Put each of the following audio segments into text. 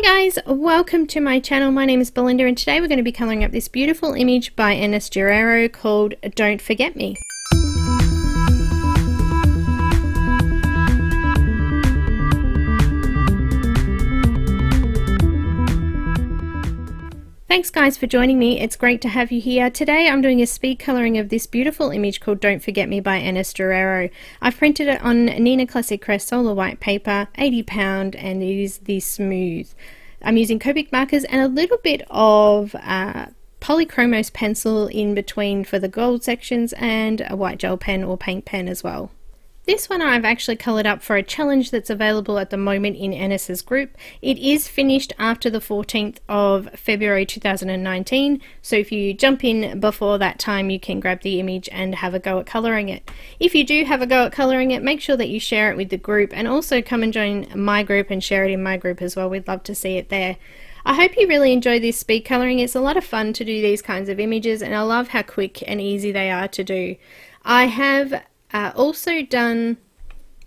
Hi guys, welcome to my channel. My name is Belinda and today we're going to be colouring up this beautiful image by Enys Guerrero called Don't Forget Me. Thanks guys for joining me, it's great to have you here. Today I'm doing a speed colouring of this beautiful image called Don't Forget Me by Enys Guerrero. I've printed it on Neenah Classic Crest solar white paper, £80, and it is the smooth. I'm using Copic markers and a little bit of Polychromos pencil in between for the gold sections and a white gel pen or paint pen as well. This one I've actually coloured up for a challenge that's available at the moment in Enys's group. It is finished after the 14th of February 2019, so if you jump in before that time you can grab the image and have a go at colouring it. If you do have a go at colouring it, make sure that you share it with the group and also come and join my group and share it in my group as well. We'd love to see it there. I hope you really enjoy this speed colouring. It's a lot of fun to do these kinds of images and I love how quick and easy they are to do. I have also done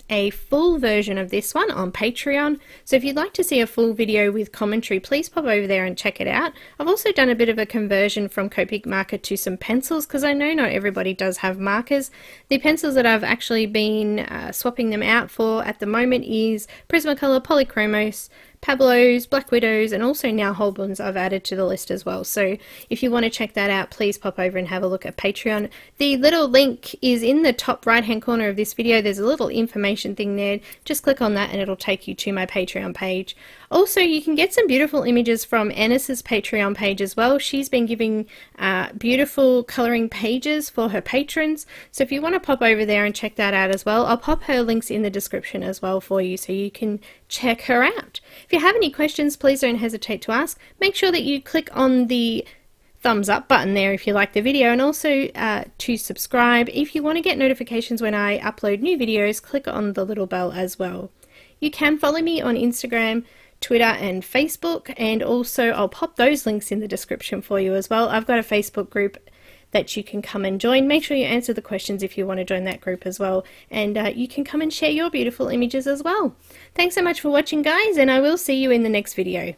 a full version of this one on Patreon, so if you'd like to see a full video with commentary, please pop over there and check it out. I've also done a bit of a conversion from Copic marker to some pencils because I know not everybody does have markers. The pencils that I've actually been swapping them out for at the moment is Prismacolor, Polychromos, Pablo's, Black Widows, and also now Holborn's I've added to the list as well. So if you want to check that out, please pop over and have a look at Patreon. The little link is in the top right hand corner of this video. There's a little information thing there. Just click on that and it'll take you to my Patreon page. Also, you can get some beautiful images from Enys's Patreon page as well. She's been giving beautiful colouring pages for her patrons. So if you want to pop over there and check that out as well, I'll pop her links in the description as well for you so you can check her out. If you have any questions, please don't hesitate to ask. Make sure that you click on the thumbs up button there if you like the video, and also to subscribe. If you want to get notifications when I upload new videos, click on the little bell as well. You can follow me on Instagram, Twitter and Facebook, and also I'll pop those links in the description for you as well. I've got a Facebook group that you can come and join. Make sure you answer the questions if you want to join that group as well, and you can come and share your beautiful images as well. Thanks so much for watching guys, and I will see you in the next video.